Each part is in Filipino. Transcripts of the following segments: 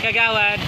kagawad.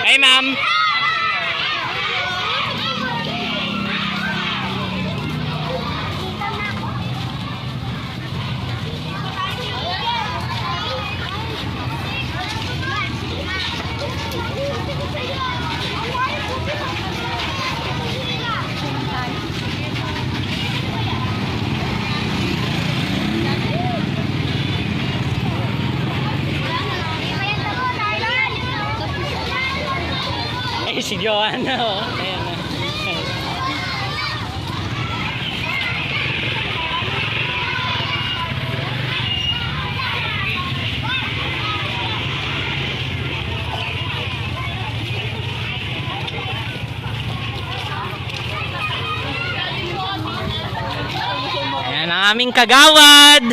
Hey, ma'am. Ay, si Joanna, oh. Ayan na. Ayan ang aming kagawad.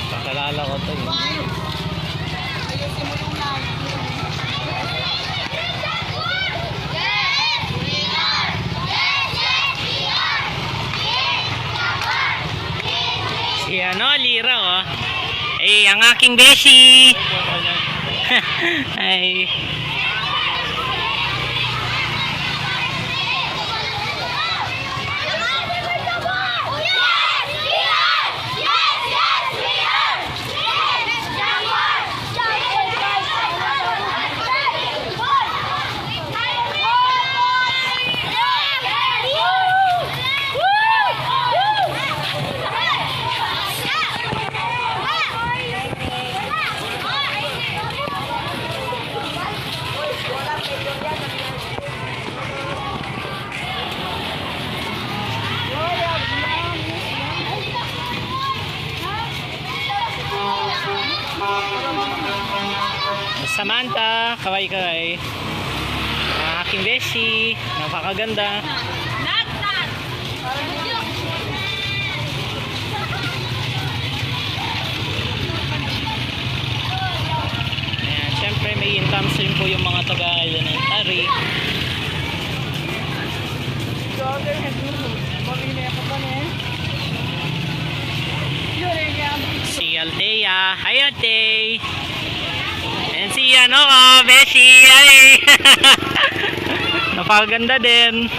Pakalala ko to yun. Si ano, Lira, oh. Ay, ang aking beshi. Ay. Yes! Yes! Yes! We are! Samantha, kaway-kaway. Ang aking beshi, napakaganda. Ayan, syempre may incomes rin po yung mga taga-elementary. Si Althea. Hi, Ate. And si ano, Beshi. Hi. Napakaganda din.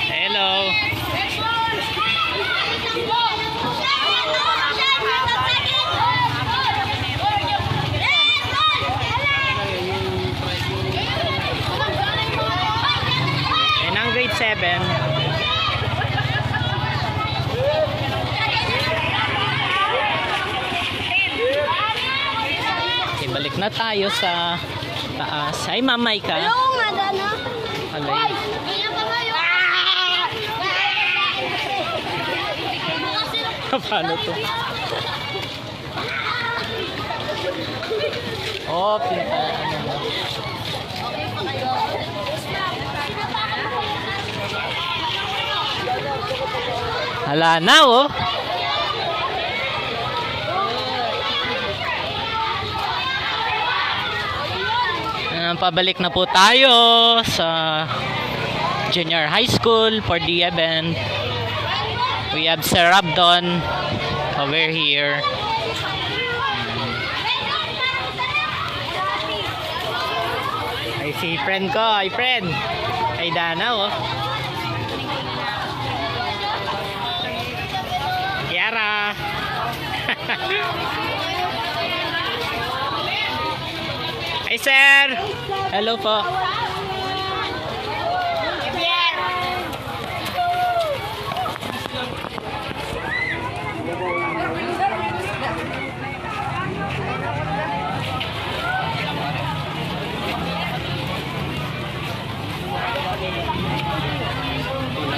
Hello. And ang grade 7. Balik na tayo sa taas. Ay, mamay ka. Hello, madana. Alay. Paano to? Oh, pinta. Hala na, oh. Pabalik na po tayo sa junior high school for the event. We have Sir Abdon over here. Ay, si friend ko, ay friend. Ay Dana, oh. Yara. Hi, sir. Hello po.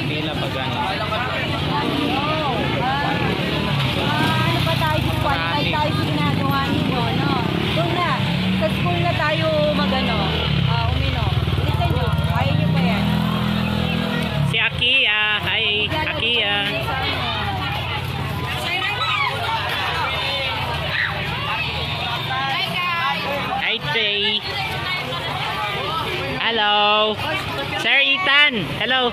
Pila pag ano. Ano pa tayo? Qualify tayo sa ginagawa ninyo, no? Doon na. Sa school na tayo magano, uminom. Listen nyo, ayaw nyo pa yan. Si Akia. Hi, Akia. Hi, Trey. Hello. Sir Ethan. Hello.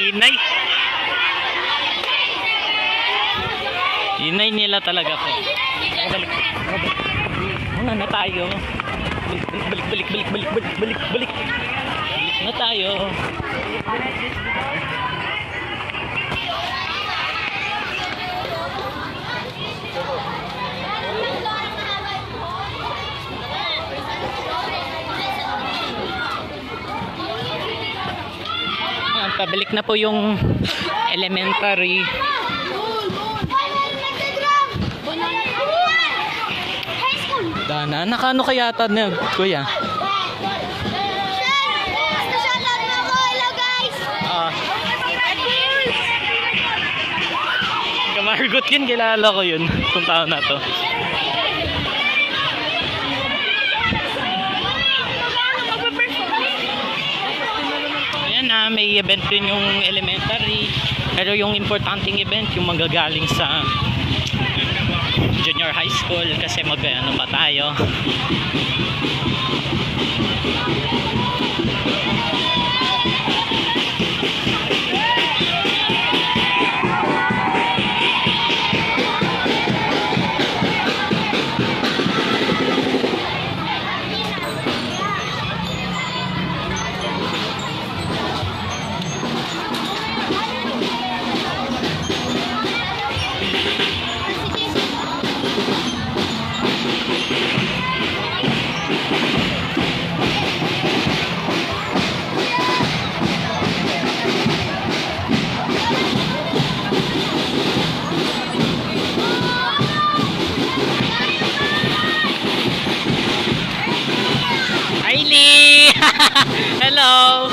Inay. Inay nila talaga po. Balik. Muna na tayo. Balik. Balik na tayo. Pabalik na po yung elementary. Dana, nakano kaya ata na, kuya? Kamargot yun, kilala ko yun. Kung taon na to. May event din yung elementary, pero yung importanteng event yung magagaling sa junior high school kasi mag-ano pa tayo. Hello!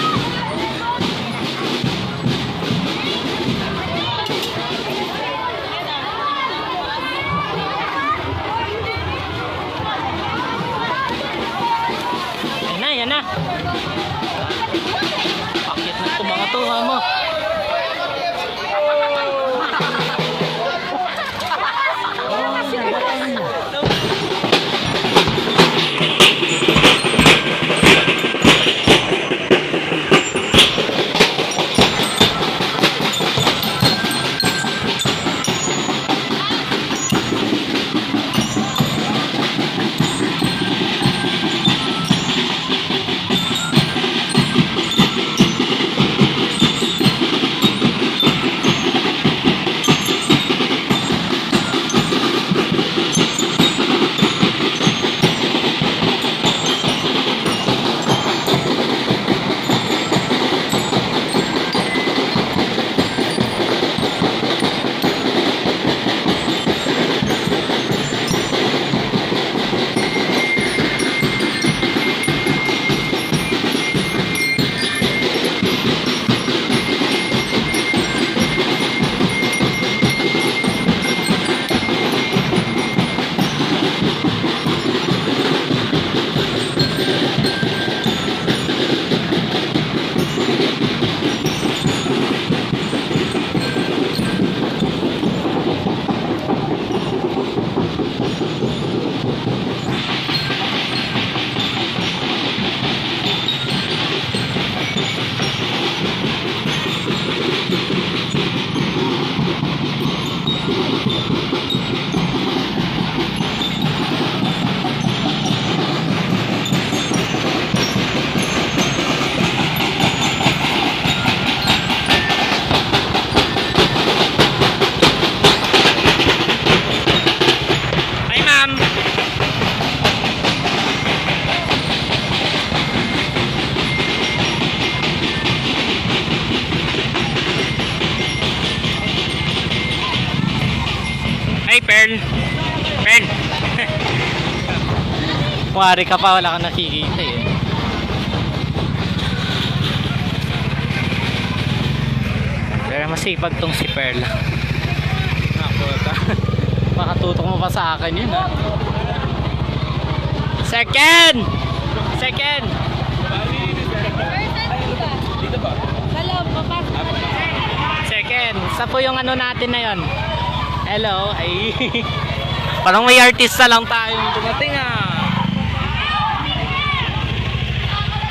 Yan na. Pakit na ito mga to, ha mo. Hey, Pearl. Pearl. Kuwari ka pa, wala kang nakikita eh. Pero masipag tong si Pearl. Nakuha. Makatutok mo pa sa akin yun, ha. Second! Second! Dito ba? Hello, papasok. Second. Sa po yung ano natin na yon. Hello. Ay. Parang may artista lang tayong dumating, ah.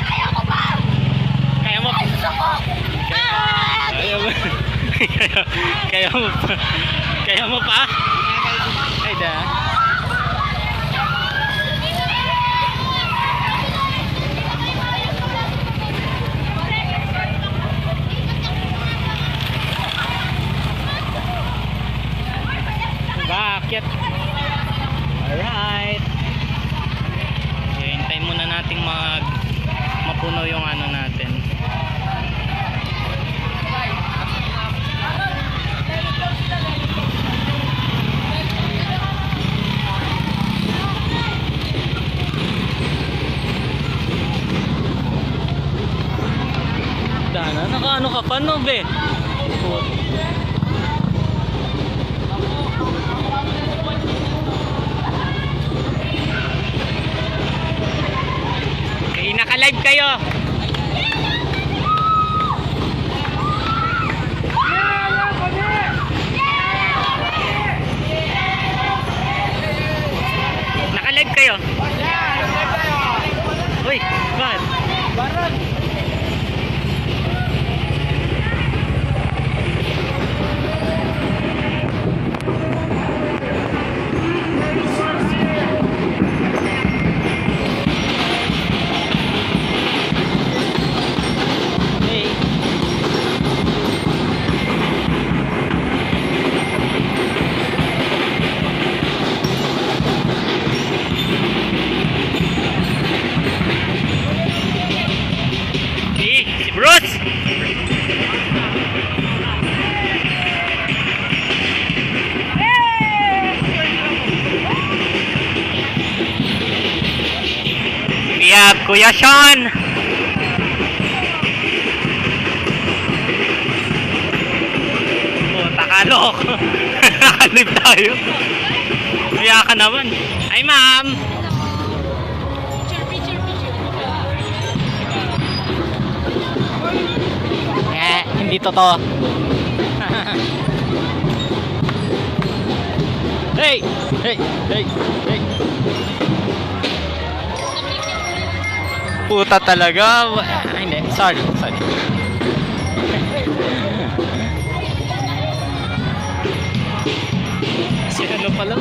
Kaya mo pa? Kaya mo? Kaya mo? Kaya mo pa? Kaya mo pa? Ay da. Bakit? Alright. Hintayin muna nating mapuno yung ano natin. Dana, nakaano ka pa no be? Naka-live kayo. Naka-live kayo. Uy, bakit? Baran. Bruce! We have Kuya Sean! Loko. Nakalib tayo. Kaya ka naman. Ay, ma'am. Hindi totoo. Hey! Hey! Hey! Hey! Puta talaga. Hindi. Sorry. Sorry. Si ano pala?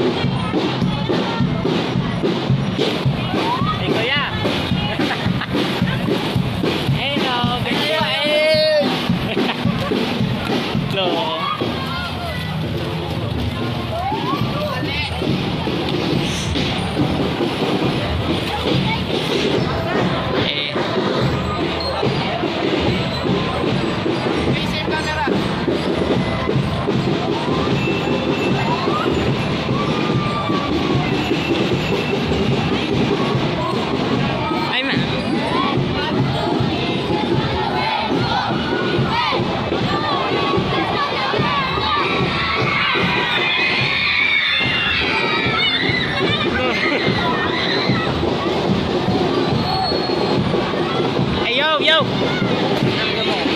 Hey, kuya! Hey, no! Ganyan! Hey! No. Ay, ma'am. Ay, yo!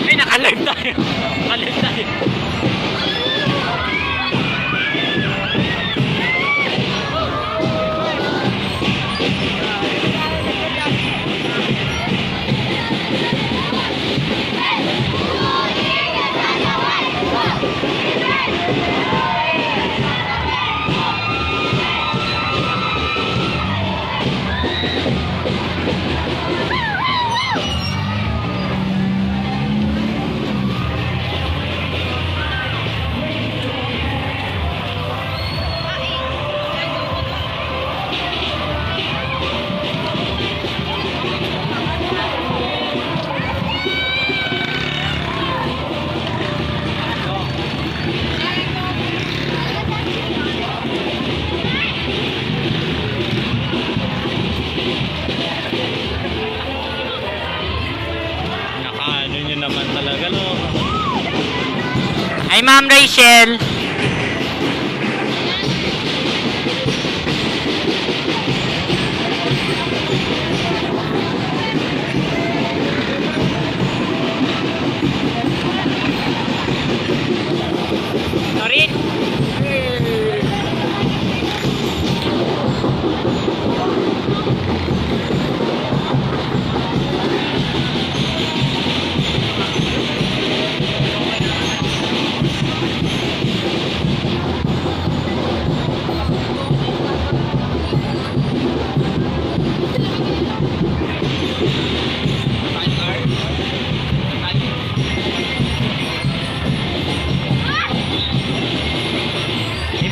Ay, naka-live tayo. Naka-live tayo. Nakaano nyo naman talaga, no? Ay, Ma'am Rachel! Sorry!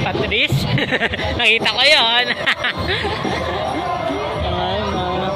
Patrice? Nakita ko yun. Ay, mga.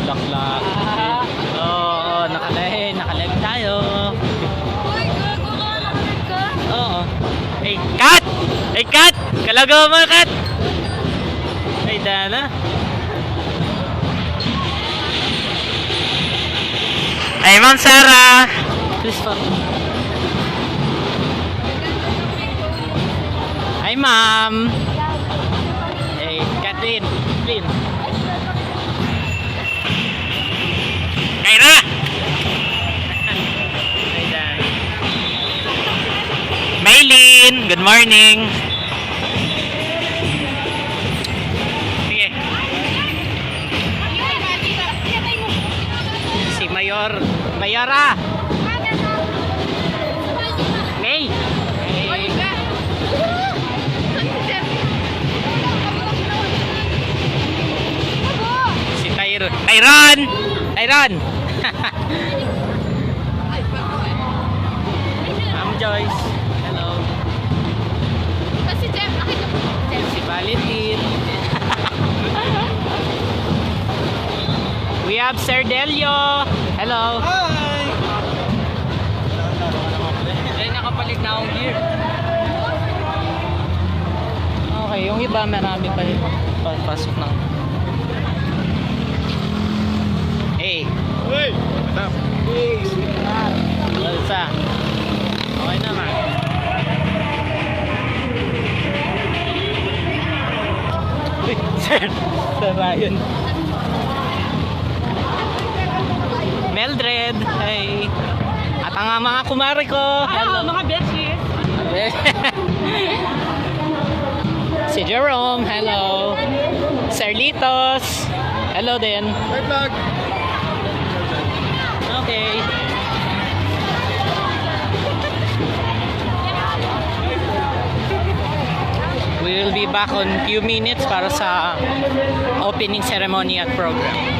Bulaklak. Oo, nakalive tayo. Oo. Hey, cut! Hey, cut! Kalagaw mo, cut! Hey, Dana. Hey, Ma'am Sarah! Please follow. Hi, Ma'am! Hey, Kathleen! Kathleen! Kyra! Hi, Dan. Maylin! Good morning! Sige. Si Mayor. Mayora! Tyron! Tyron! Ma'am Joyce. Hello. Kasi Jeff, nakita mo. Jeff. Si Valentin. We have Sir Delio. Hello. Hi! Ay, nakapalit na akong gear. Okay, yung iba marami pa rin. Pasok ng... Hey! Hey! What's up? Isa. Okay naman. Uy, sir. Sir Ryan. Meldred. Hey. At ang mga kumare ko. Hello. Mga besties. Si Jerome. Hello. Sir Litos. Hello din. Hey, vlog! Okay. We will be back on few minutes para sa opening ceremony at program.